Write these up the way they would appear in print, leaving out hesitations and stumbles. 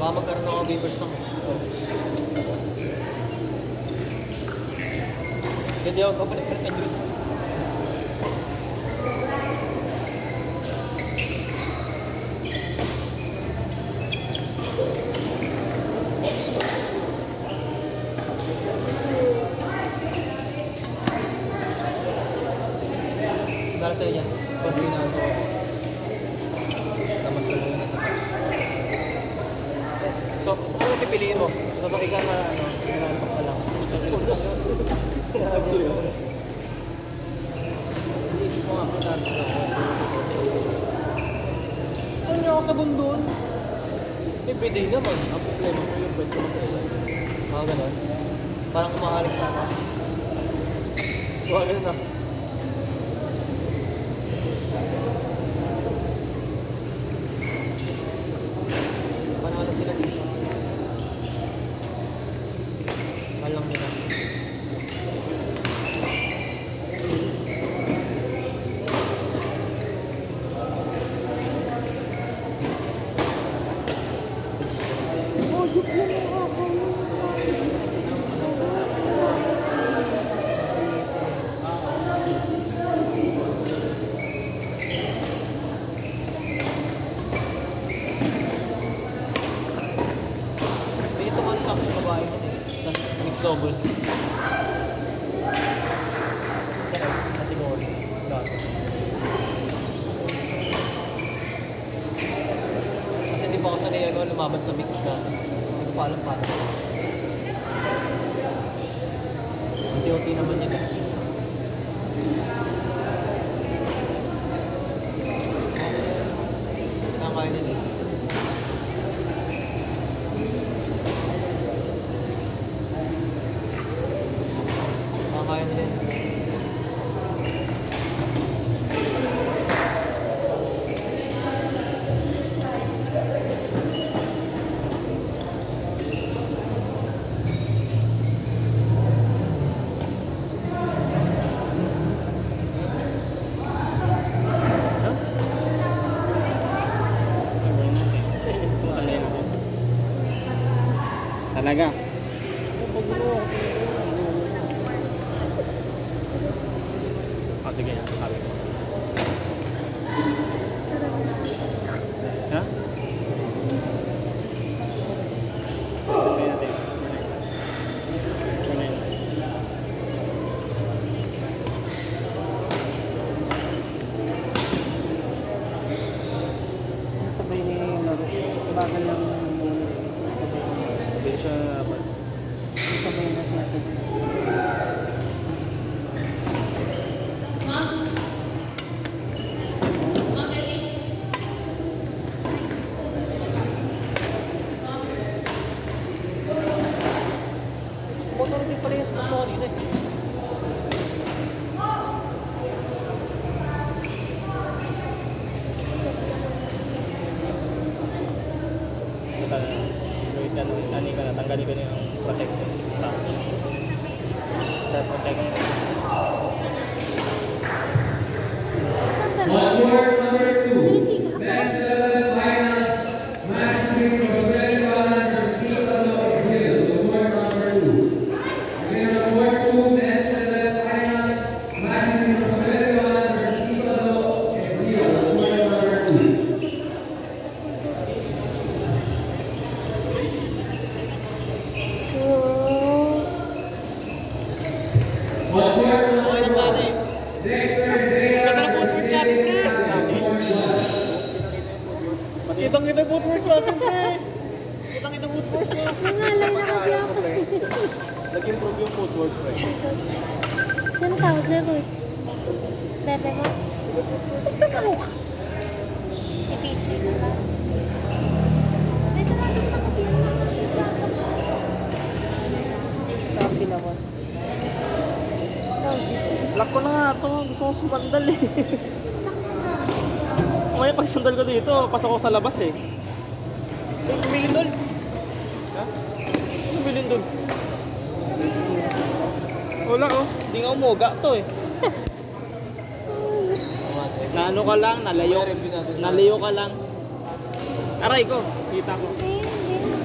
Baka magkaroon ako waivers lang. Hindi ako kapalit-palit ng juice. Para sa inyo, pansinahan ko ako. Namas na muna natas. So, saan mo pipiliin mo? Kapag ikaw na, pinantok ka lang. Iisip mo nga kung natin ako. Ano nga ako sa bundon? Everyday naman. Ang problema ko yung bed ko masaya. Mga ganon. Parang kumakalit sa akin. Mga ganon ako. Panalo sila dito. Alam nila. Double. Kasi hindi pa ako sanay lumaban sa mix na. Hindi ko pa alam paano. Unti-unti naman yun. Nakakain nila. Kaya nila yun. Talaga? Oh, sige. Sabi ko. Ha? Sabi natin. Sabay ni Lord. Bagal lang sabay. Hindi siya... Sabay na sinasabi. Motor din pala yung spot mo kanina eh. Tanggalin ko na yung protection. Protection. Award number 2. Best 11 finals. Match between Australia versus Italy Brazil. Award number 2. Again, award 2. Best 11 finals. Match between Australia versus Italy Brazil. Award number 2. Kitang-kita footwork sa atin, pre! Kitang-kita footwork niya. Nangalay na kasi ako. Nag-improve yung footwork, pre. Sino tawag sa'yo, Coach? Bebe mo? Tatanong ka! Si Peachy na ba? May sarado pa kasi yun. Kasi naman. Lock ko na nga ito. Gusto ko sumandal eh. May pag sandal ko dito, pasok ko sa labas eh. Ay, kumilin doon! Ha? Ano bilhin doon? Wala oh. Hindi nga umuga to eh. Naano ka lang, nalayo ka lang. Aray ko, kita ko. Hindi, hindi.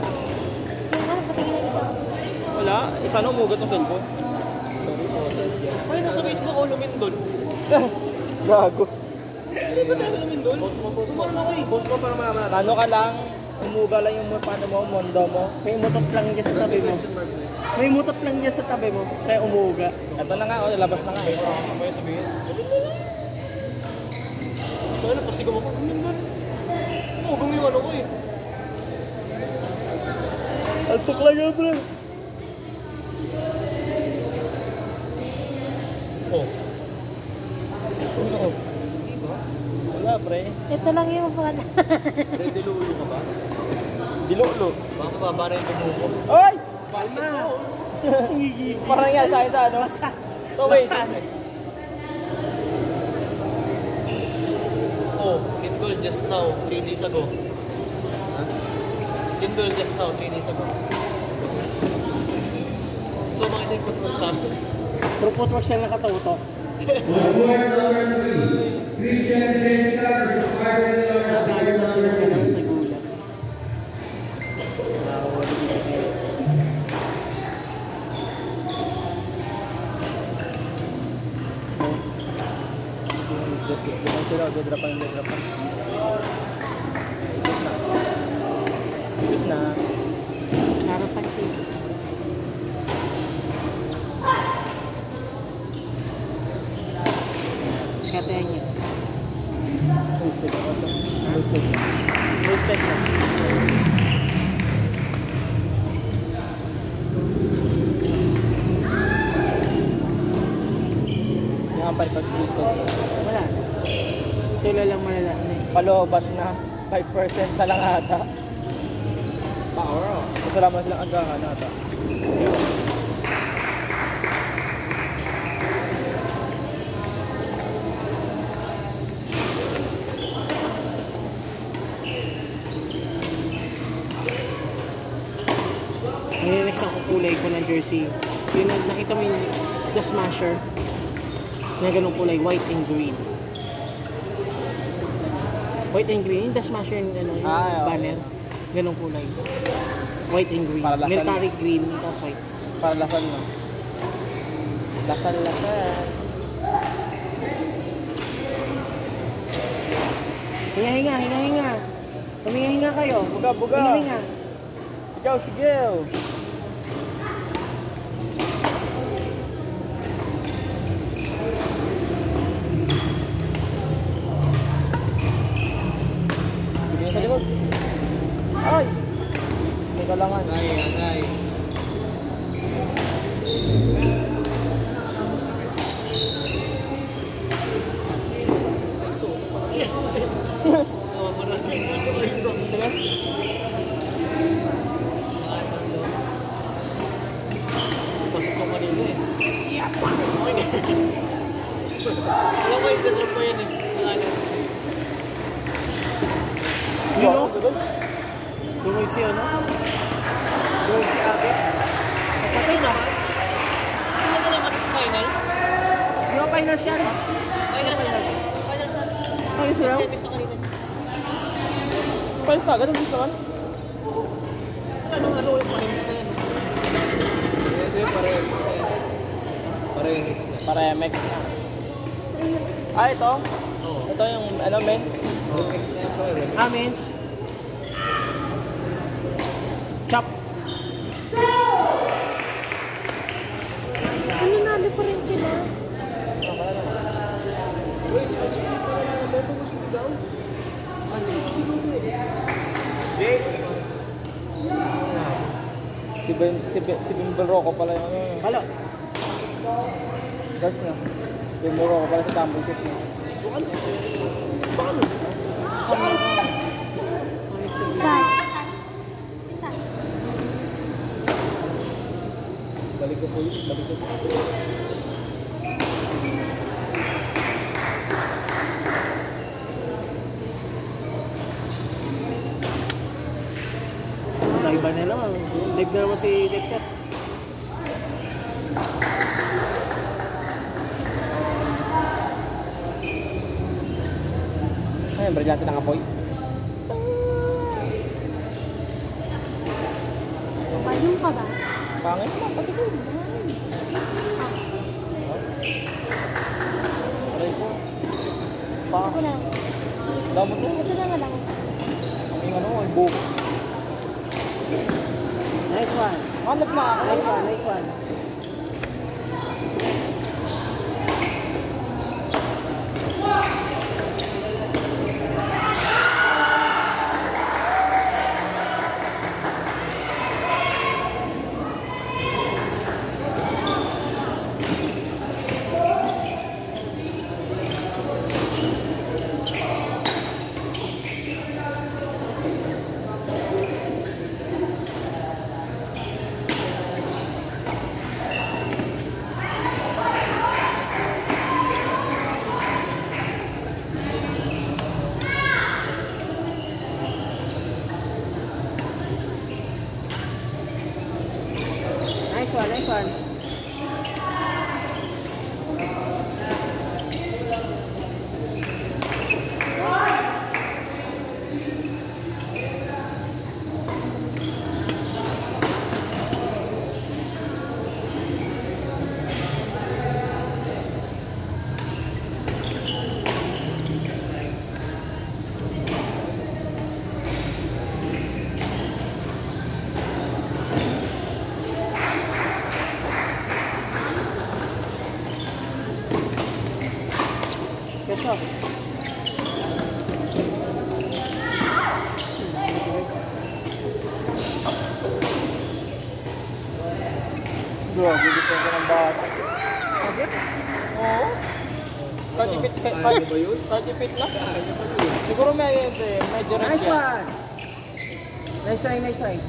Wala. Sana umugat ng cellphone. Sorry po, sadya. Ay, nasa Facebook ako lumindol. Gago. Hindi ba talaga lumindol? Sumaron ako eh. Post mo para malaman natin. Ano ka lang, umuga lang yung paano mo, mondo mo. May mutot lang dyan sa tabi mo. May mutot lang dyan sa tabi mo. Kaya umuuga. Ito na nga, labas na nga eh. Ano ba yung sabihin? Ito na, pasigaw ako. Lumindol. Umugang yung ano ko eh. Alsok lang yan, bro. Oh. Ano? Wala, pre. Ito lang yung phone. Ready lulo ka ba? Dilolo. Baka mababa na yung tubo ko. Oy! Basketball. Parang nga sa akin sa ano? Basa. So, wait. Oh, Kindle just now, 3 days ago. Kindle just now, 3 days ago. So, makita yung footwork sa akin. True footwork lang nakatutok. Award number 3, Christian Tresca versus Marvin Lord. Galing na sila ka naman sa gulat. Diyan sila, dedrapan. Ikot na. Harapan ko. Skatehan niya. Wasted ako ito. Wasted na. Yung ampay pag wasted. Wala. Tula lang malala na eh. Palobat na. 5% na lang ata. Power oh. Masalaman silang agahan ata. Ngayon next ang kukulay ko ng jersey. Yung nakita mo yung The Smasher. Na ganung kulay, white and green. White and green, yung The Smasher yung, ano, yung oo. banner. Ganung kulay. White and green. Para lasal. Military green, tapos white. Para lasal no. Lasal. Hinga. Huminga kayo. Buga. Hinga. Sigaw. Bigyan sa likod. Ay! May kalangan. Agay. Pasok ko kanina eh. Alam ko yung drop ko yan eh. Ano? You know? Dumag si ano? Dumag si Abe. Patay na. Ano na naman sa finals? Di ba finals yan? Finals na. Finals na lang? Semis na kanina. Palis agad ang gusto man. Ano yung finals na yan? Hindi, Para MX na. Ah, ito? Oo. Ito yung ano, men's. Remix na yan bro. Amens. Chop. Nanalo pa rin sila. Si Bimbal Rocco pala yung ano. Halo. Girls na. Bimbal Rocco pala sa championship niya. Balik ko po yun. Dive na naman. Dive na naman si Dexter. Ayun, brilyante ng apoy. Bayong ka ba? Pangit naman, pati ko. Aray ko. Ako lang. Damot mo. Ito naman ako. Ang ano, ang buhok. Nice one. Hanap na ako. Nice one, nice one. Nice one, nice one. Yes, sir. Grabe, dito ka ng bata. Agad? Oo. Kadipit, Kaya ba yun? kadipit lang. Siguro may medyo red Nice yan. one. Nice try, nice try.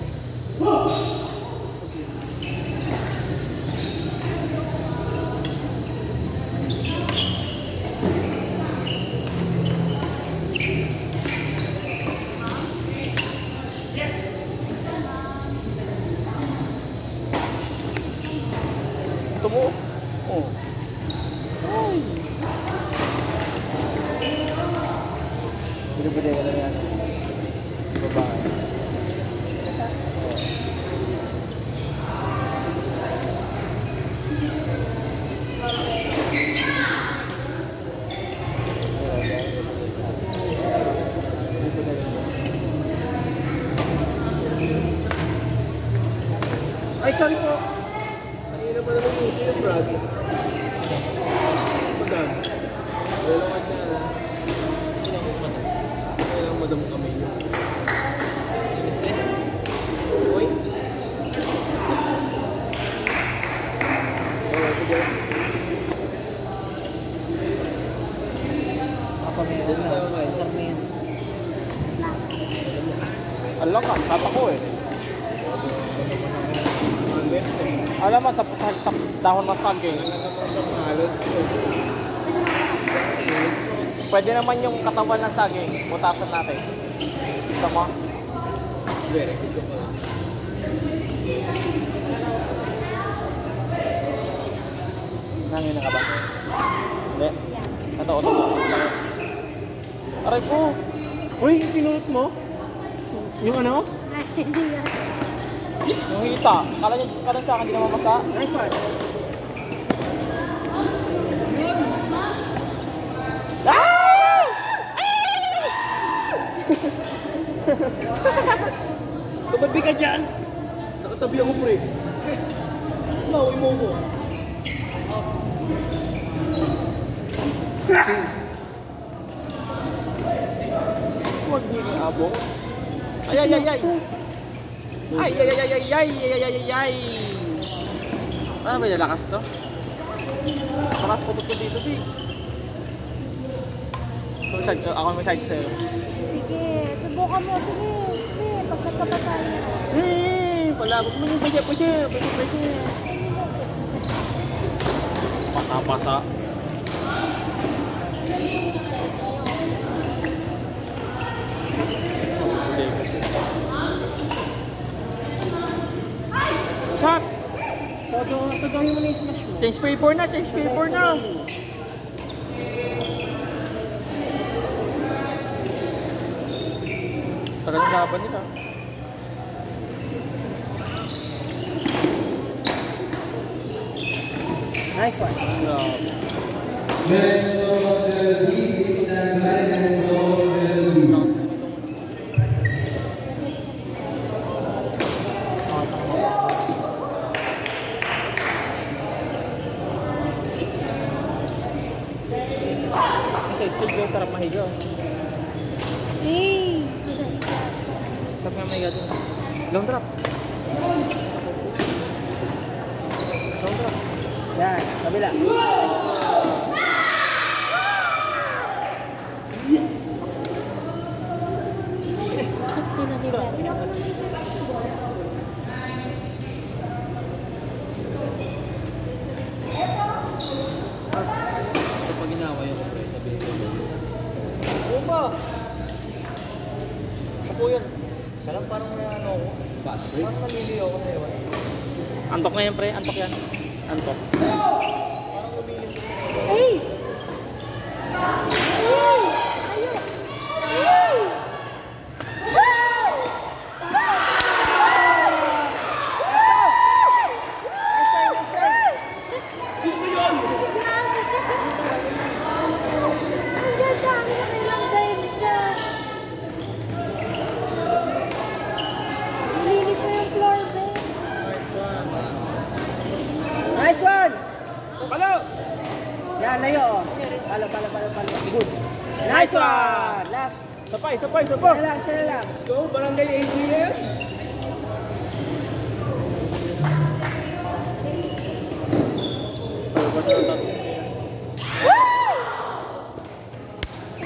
Ito mo. Oh. Ay. Binibigay ka na yan. Babae. Ay, sorry po. Kanina pa naman yung yung Brad. Madam. Wala ka na. Sino ang madam? Kaya ang madam kami yun. Uy. Oh, ito dyan. Ako may isang na yan. Alam ka, tata ko eh. Alam mo, sa dahon ng saging. Pwede naman yung katawan ng saging. Butasan natin. Gusto mo? Very good. Nangina ka ba? Hindi. Ito. Aray ko! Uy, pinulot mo? Yung ano? Ay, hindi yan. Yung hita. Kala sa akin, di naman masa. Nice one. Tumabi ka dyan! Nakatabi ako, pre. Mawin mo ko. Huwag niyo yung abo. Ay, ay, ay, ay! Ay, ay, ay, ay, ay, ay, ay, ay, ay, ay! Ano ba lalakas to? Pakas putot ko dito, Big. Ako may side sa'yo. Sige, subukan mo. Sige, sige. Pag nagkabatayan na. Palabot mo yung pwede. Pasa-pasa. Shot! Tagawin mo na yung smash mo. Change paper na! Tagal ng laban nila. Nice one. Grabe. Men's total 70, please stand by. Men's total 70. Sa studio, sarap mahiga. Hey! Sarap nga mahiga dun. Long drop. Long drop. Yan, kabila. So pag ginawa yun, sabihin ko. Oo ba? Siya po yun. Parang may ano ako. Parang naliliyo ako na yun. Antok na yan, pre. Antok yan. Antok. Parang lumilin ko. Hey! Hey! Ayun! Hey! Ang ganda! Ano na kailang dives siya? Nilinis mo yung floor, Ben. Nice one! Palo! Yan, layo. Oh. Palo. Good. Nice one! Last. Sapay. Isa na lang. Let's go, Barangay ATM.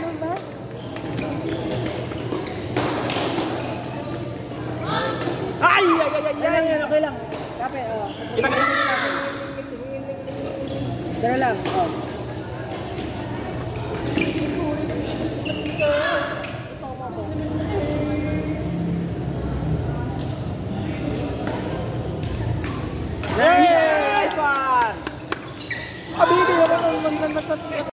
Ano ba? Ay! Yan, okay lang. Kape, oh. Isa na lang. Oh. Nice one! Abigay ako ng